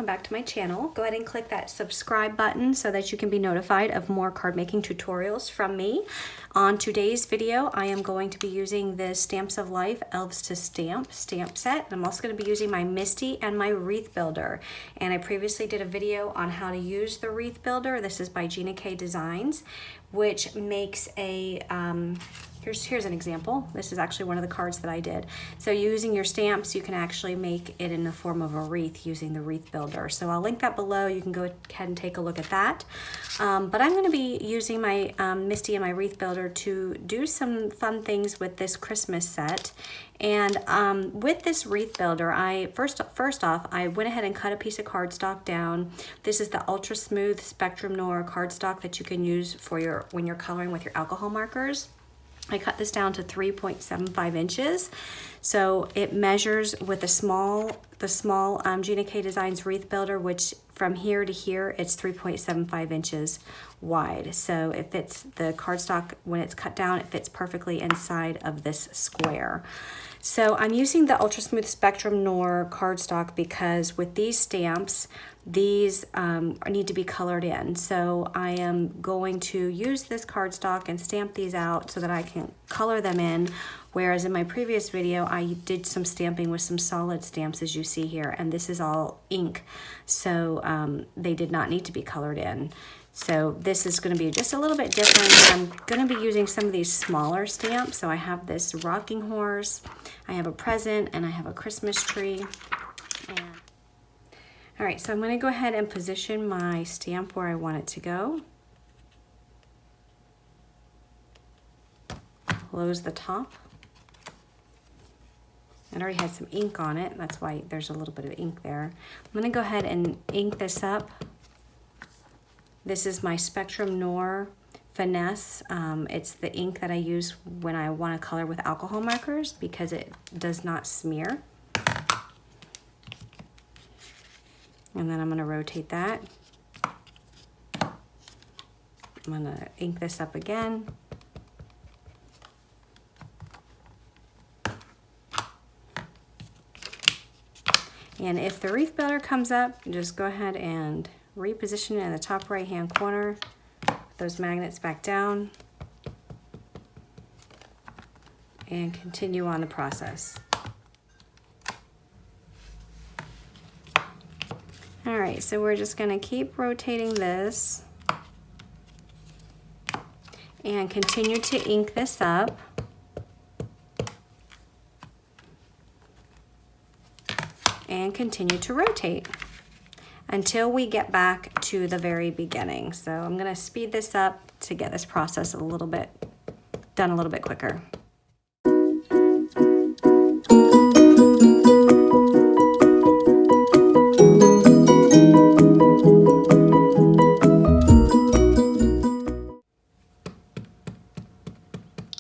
welcome back to my channel. Go ahead and click that subscribe button so that you can be notified of more card making tutorials from me. On today's video, I am going to be using this Stamps of Life Elves2Stamp stamp set. I'm also going to be using my Misty and my Wreath Builder. And I previously did a video on how to use the Wreath Builder. This is by Gina K Designs, which makes a here's an example. This is actually one of the cards that I did. So using your stamps, you can actually make it in the form of a wreath using the Wreath Builder. So I'll link that below. You can go ahead and take a look at that. But I'm going to be using my Misty and my Wreath Builder to do some fun things with this Christmas set. And with this Wreath Builder, first off, I went ahead and cut a piece of cardstock down. This is the Ultra Smooth Spectrum Noir cardstock that you can use for when you're coloring with your alcohol markers. I cut this down to 3.75 inches. So it measures with the small Gina K Designs Wreath Builder, which from here to here, it's 3.75 inches wide. So it fits the cardstock, when it's cut down, it fits perfectly inside of this square. So I'm using the Ultra Smooth Spectrum Noir cardstock because with these stamps, these need to be colored in. So I am going to use this cardstock and stamp these out so that I can color them in. Whereas in my previous video, I did some stamping with some solid stamps, as you see here, and this is all ink. So they did not need to be colored in. So this is going to be just a little bit different. I'm going to be using some of these smaller stamps. So I have this rocking horse, I have a present, and I have a Christmas tree. All right, so I'm going to go ahead and position my stamp where I want it to go. Close the top. It already had some ink on it. That's why there's a little bit of ink there. I'm going to go ahead and ink this up. This is my Spectrum Noir Finesse. It's the ink that I use when I want to color with alcohol markers because it does not smear. And then I'm going to rotate that. I'm going to ink this up again. And if the Wreath Builder comes up, just go ahead and reposition it in the top right hand corner. Put those magnets back down. And continue on the process. All right, so we're just gonna keep rotating this and continue to ink this up. And continue to rotate until we get back to the very beginning. So I'm gonna speed this up to get this process done a little bit quicker.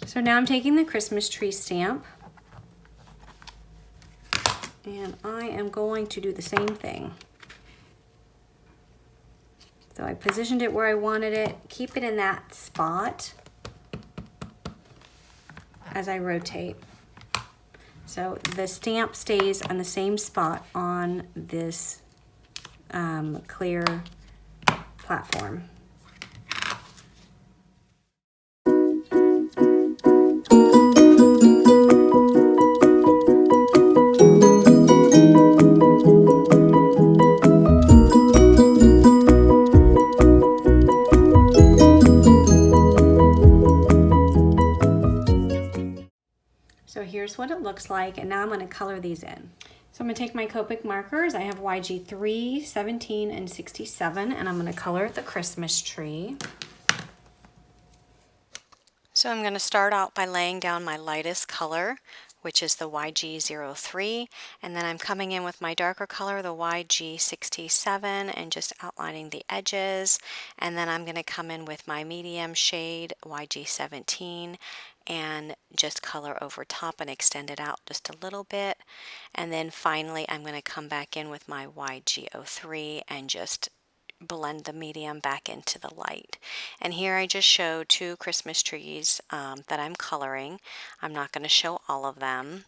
So now I'm taking the Christmas tree stamp and I am going to do the same thing. So I positioned it where I wanted it, keep it in that spot as I rotate. So the stamp stays on the same spot on this clear platform. So here's what it looks like, and now I'm going to color these in. So I'm going to take my Copic markers. I have YG 3, 17, and 67, and I'm going to color the Christmas tree. So I'm going to start out by laying down my lightest color, which is the YG 03, and then I'm coming in with my darker color, the YG 67, and just outlining the edges, and then I'm going to come in with my medium shade, YG 17, and just color over top and extend it out just a little bit, and then finally I'm going to come back in with my YG 03 and just blend the medium back into the light. And here I just show two Christmas trees that I'm coloring. I'm not going to show all of them,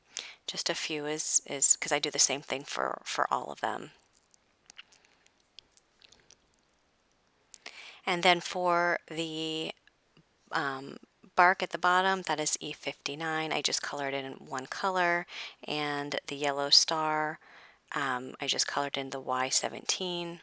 just a few is because I do the same thing for all of them. And then for the bark at the bottom, that is E59. I just colored it in one color, and the yellow star, I just colored in the Y17.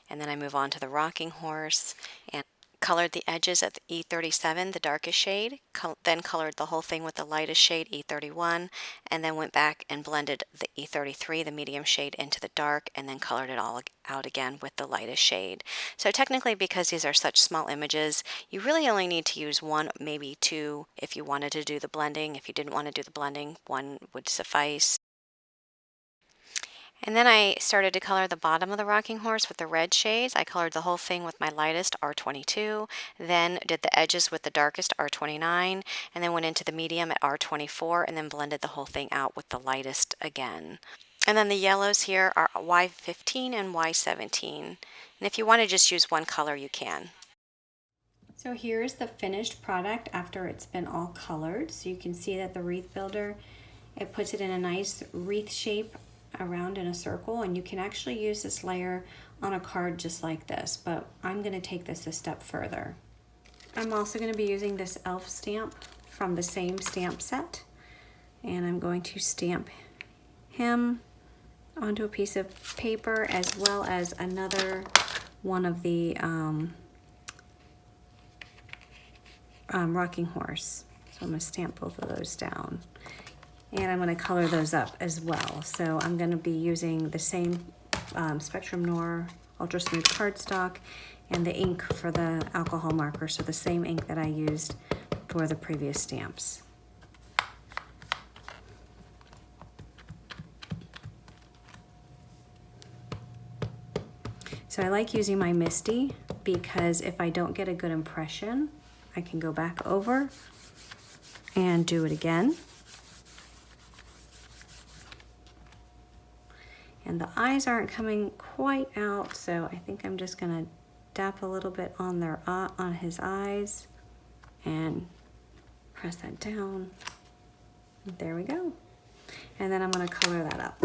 And then I move on to the rocking horse and colored the edges at the E37, the darkest shade, then colored the whole thing with the lightest shade, E31, and then went back and blended the E33, the medium shade, into the dark, and then colored it all out again with the lightest shade. So technically, because these are such small images, you really only need to use one, maybe two, if you wanted to do the blending. If you didn't want to do the blending, one would suffice. And then I started to color the bottom of the rocking horse with the red shades. I colored the whole thing with my lightest R22, then did the edges with the darkest R29, and then went into the medium at R24, and then blended the whole thing out with the lightest again. And then the yellows here are Y15 and Y17. And if you want to just use one color, you can. So here's the finished product after it's been all colored. So you can see that the Wreath Builder, it puts it in a nice wreath shape around in a circle, and you can actually use this layer on a card just like this, but I'm going to take this a step further. I'm also going to be using this elf stamp from the same stamp set, and I'm going to stamp him onto a piece of paper, as well as another one of the rocking horse. So I'm going to stamp both of those down. And I'm going to color those up as well. So I'm going to be using the same Spectrum Noir Ultra Smooth cardstock and the ink for the alcohol marker. So the same ink that I used for the previous stamps. So I like using my Misty because if I don't get a good impression, I can go back over and do it again. And the eyes aren't coming quite out, so I think I'm just gonna dap a little bit on on his eyes and press that down. There we go. And then I'm gonna color that up.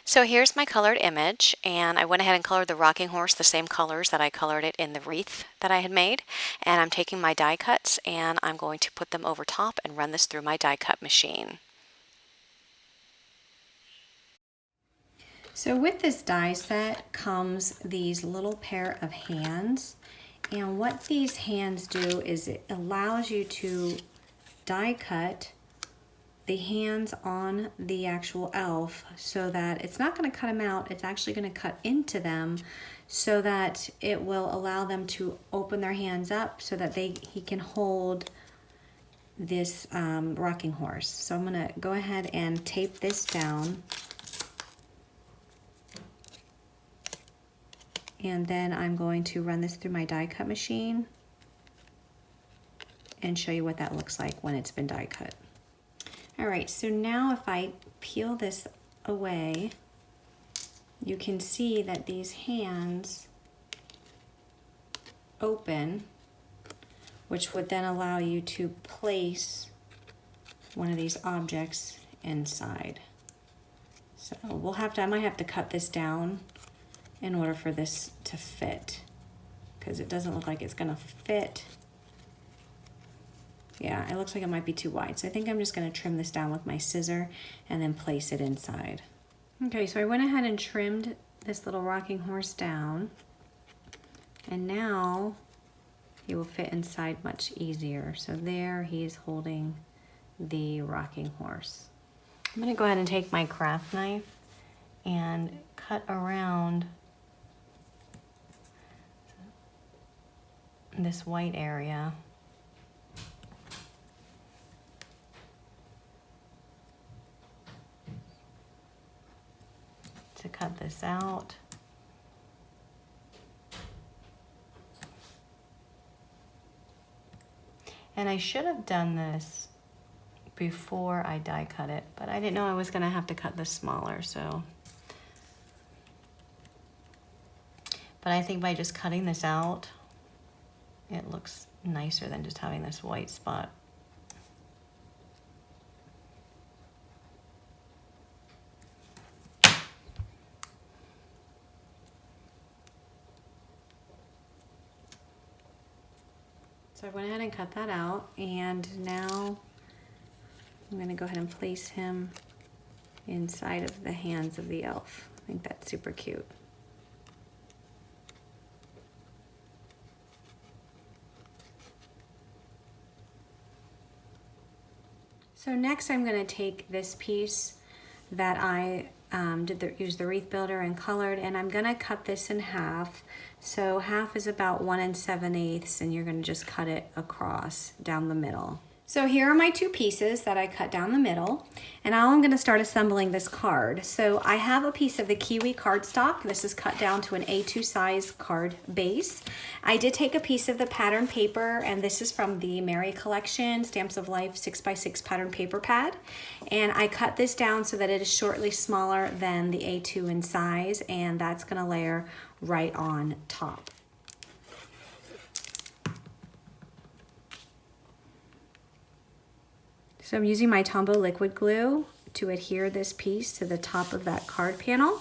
So here's my colored image, and I went ahead and colored the rocking horse the same colors that I colored it in the wreath that I had made. And I'm taking my die cuts and I'm going to put them over top and run this through my die cut machine. So with this die set comes these little pair of hands, and what these hands do is it allows you to die cut the hands on the actual elf so that it's not going to cut them out, it's actually going to cut into them so that it will allow them to open their hands up so that he can hold this rocking horse. So I'm going to go ahead and tape this down. And then I'm going to run this through my die cut machine and show you what that looks like when it's been die cut. All right, so now if I peel this away, you can see that these hands open, which would then allow you to place one of these objects inside. So I might have to cut this down in order for this to fit, because it doesn't look like it's gonna fit. Yeah, it looks like it might be too wide. So I think I'm just gonna trim this down with my scissor and then place it inside. Okay, so I went ahead and trimmed this little rocking horse down, and now he will fit inside much easier. So there he's holding the rocking horse. I'm gonna go ahead and take my craft knife and cut around this white area. To cut this out. And I should have done this before I die cut it, but I didn't know I was gonna have to cut this smaller, so. But I think by just cutting this out, it looks nicer than just having this white spot. So I went ahead and cut that out, and now I'm going to go ahead and place him inside of the hands of the elf. I think that's super cute. So next I'm going to take this piece that I use the wreath builder and colored, and I'm gonna cut this in half. So half is about 1 7/8, and you're gonna just cut it across down the middle. So here are my two pieces that I cut down the middle, and now I'm gonna start assembling this card. So I have a piece of the Kiwi cardstock. This is cut down to an A2 size card base. I did take a piece of the pattern paper, and this is from the Mary collection, Stamps of Life 6x6 pattern paper pad. And I cut this down so that it is shortly smaller than the A2 in size, and that's gonna layer right on top. So I'm using my Tombow liquid glue to adhere this piece to the top of that card panel.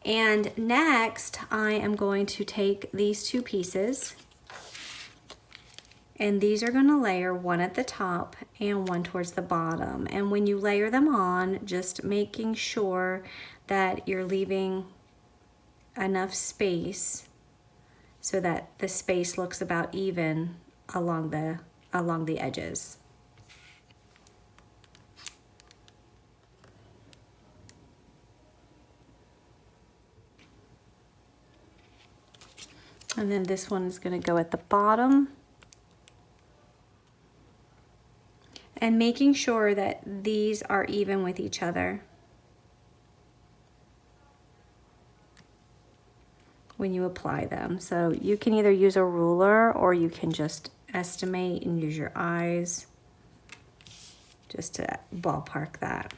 And next, I am going to take these two pieces, and these are gonna layer one at the top and one towards the bottom. And when you layer them on, just making sure that you're leaving enough space so that the space looks about even along the edges. And then this one is going to go at the bottom. And making sure that these are even with each other when you apply them. So you can either use a ruler or you can just estimate and use your eyes just to ballpark that.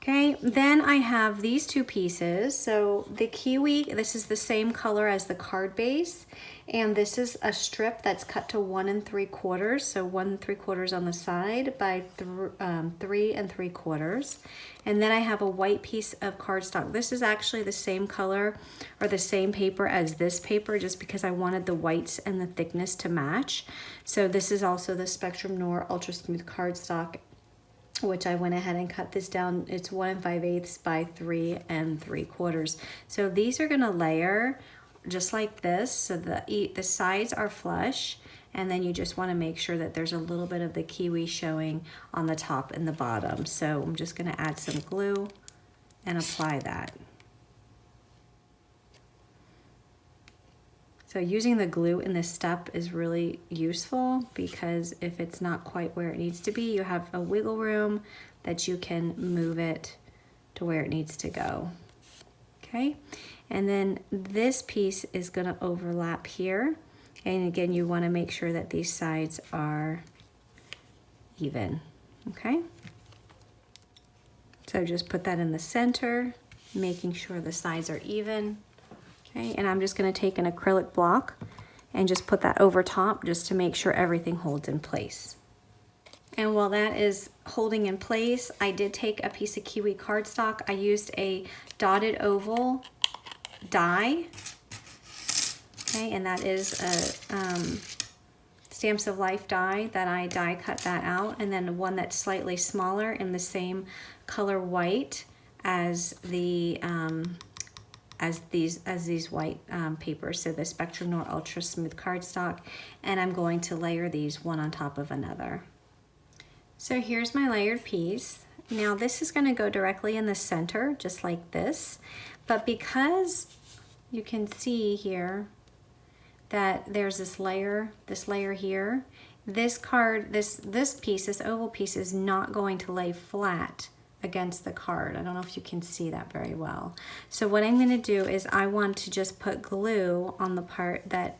Okay, then I have these two pieces. So the Kiwi, this is the same color as the card base, and this is a strip that's cut to 1 3/4, so 1 3/4 on the side by 3 3/4. And then I have a white piece of cardstock. This is actually the same color or the same paper as this paper, just because I wanted the whites and the thickness to match. So this is also the Spectrum Noir Ultra Smooth cardstock, which I went ahead and cut this down. It's 1 5/8 by 3 3/4. So these are gonna layer just like this, so the sides are flush, and then you just want to make sure that there's a little bit of the kiwi showing on the top and the bottom. So I'm just going to add some glue and apply that. So using the glue in this step is really useful, because if it's not quite where it needs to be, you have a wiggle room that you can move it to where it needs to go. Okay, and then this piece is going to overlap here. And again, you want to make sure that these sides are even. Okay, so just put that in the center, making sure the sides are even. Okay, and I'm just going to take an acrylic block and just put that over top just to make sure everything holds in place. And while that is holding in place, I did take a piece of kiwi cardstock. I used a dotted oval die. Okay, and that is a Stamps of Life die that I die cut that out, and then one that's slightly smaller in the same color white as the these white papers, so the Spectrum Noir Ultra Smooth cardstock, and I'm going to layer these one on top of another. So here's my layered piece. Now this is going to go directly in the center, just like this, but because you can see here that there's this layer here, this card, this piece, this oval piece is not going to lay flat against the card. I don't know if you can see that very well. So what I'm going to do is I want to just put glue on the part that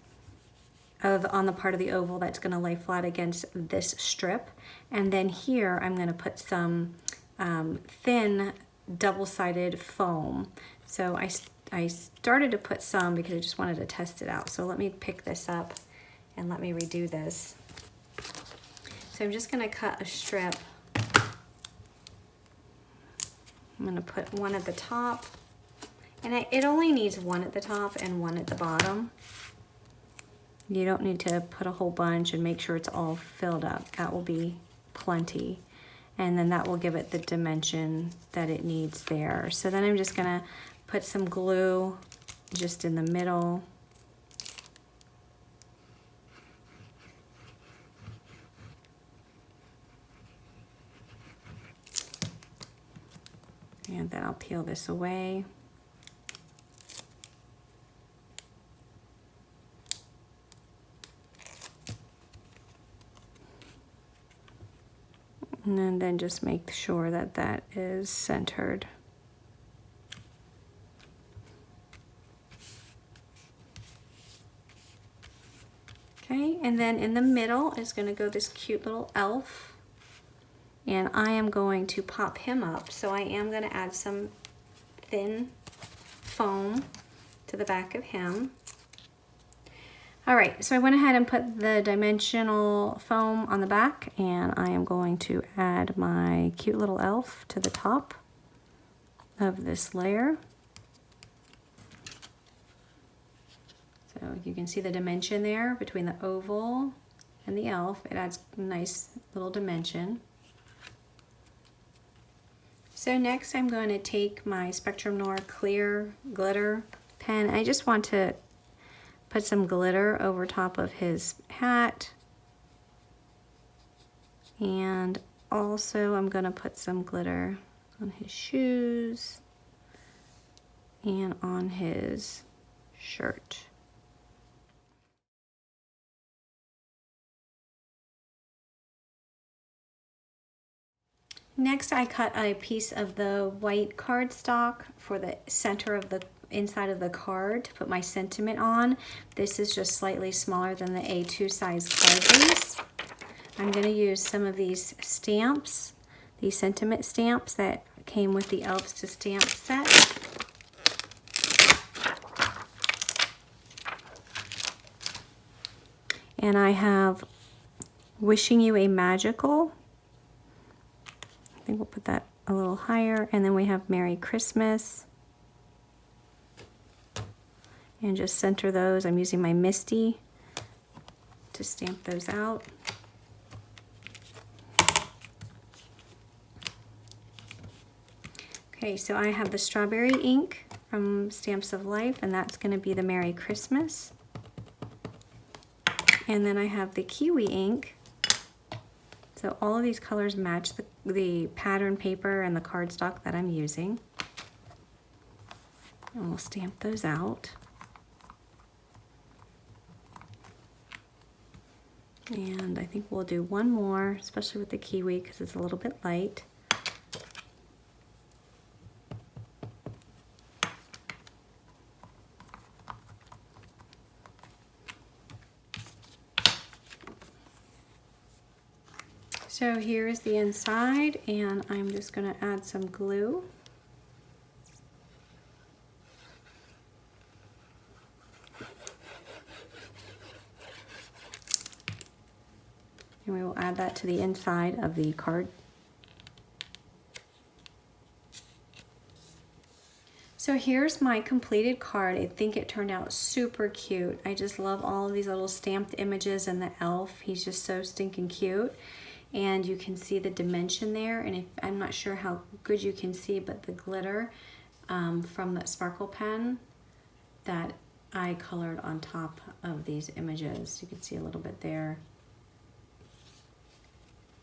on the part of the oval that's going to lay flat against this strip, and then here I'm going to put some thin double-sided foam. So I started to put some because I just wanted to test it out. So let me pick this up and let me redo this. So I'm just going to cut a strip. I'm going to put one at the top, and it only needs one at the top and one at the bottom. You don't need to put a whole bunch and make sure it's all filled up. That will be plenty, and then that will give it the dimension that it needs there. So then I'm just going to put some glue just in the middle. And then I'll peel this away. And then just make sure that that is centered. Okay, and then in the middle is going to go this cute little elf. And I am going to pop him up. So I am going to add some thin foam to the back of him. All right, so I went ahead and put the dimensional foam on the back, and I am going to add my cute little elf to the top of this layer. So you can see the dimension there between the oval and the elf. It adds a nice little dimension. So next I'm going to take my Spectrum Noir clear glitter pen. I just want to put some glitter over top of his hat. And also I'm going to put some glitter on his shoes and on his shirt. Next, I cut a piece of the white cardstock for the center of the inside of the card to put my sentiment on. This is just slightly smaller than the A2 size card base. I'm going to use some of these stamps, these sentiment stamps that came with the Elves2Stamp set. And I have Wishing You a Magical. I think we'll put that a little higher, and then we have Merry Christmas, and just center those. I'm using my Misty to stamp those out. Okay, so I have the strawberry ink from Stamps of Life, and that's going to be the Merry Christmas. And then I have the kiwi ink. So all of these colors match the pattern paper and the cardstock that I'm using. And we'll stamp those out. And I think we'll do one more, especially with the kiwi because it's a little bit light. So here's the inside, and I'm just going to add some glue. And we will add that to the inside of the card. So here's my completed card. I think it turned out super cute. I just love all of these little stamped images and the elf. He's just so stinking cute. And you can see the dimension there. And I'm not sure how good you can see, but the glitter from that sparkle pen that I colored on top of these images. You can see a little bit there.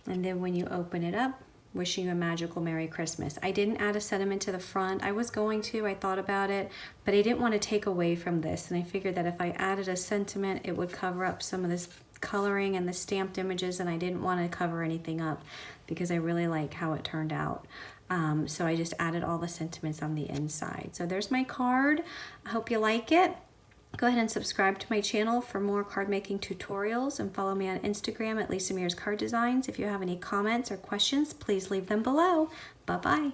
And then when you open it up, wishing you a magical Merry Christmas. I didn't add a sentiment to the front. I was going to, I thought about it, but I didn't want to take away from this. And I figured that if I added a sentiment, it would cover up some of this coloring and the stamped images, and I didn't want to cover anything up because I really like how it turned out. So I just added all the sentiments on the inside. So there's my card. I hope you like it. Go ahead and subscribe to my channel for more card making tutorials, and follow me on Instagram at Lisa Mears Card Designs. If you have any comments or questions, please leave them below. Bye-bye.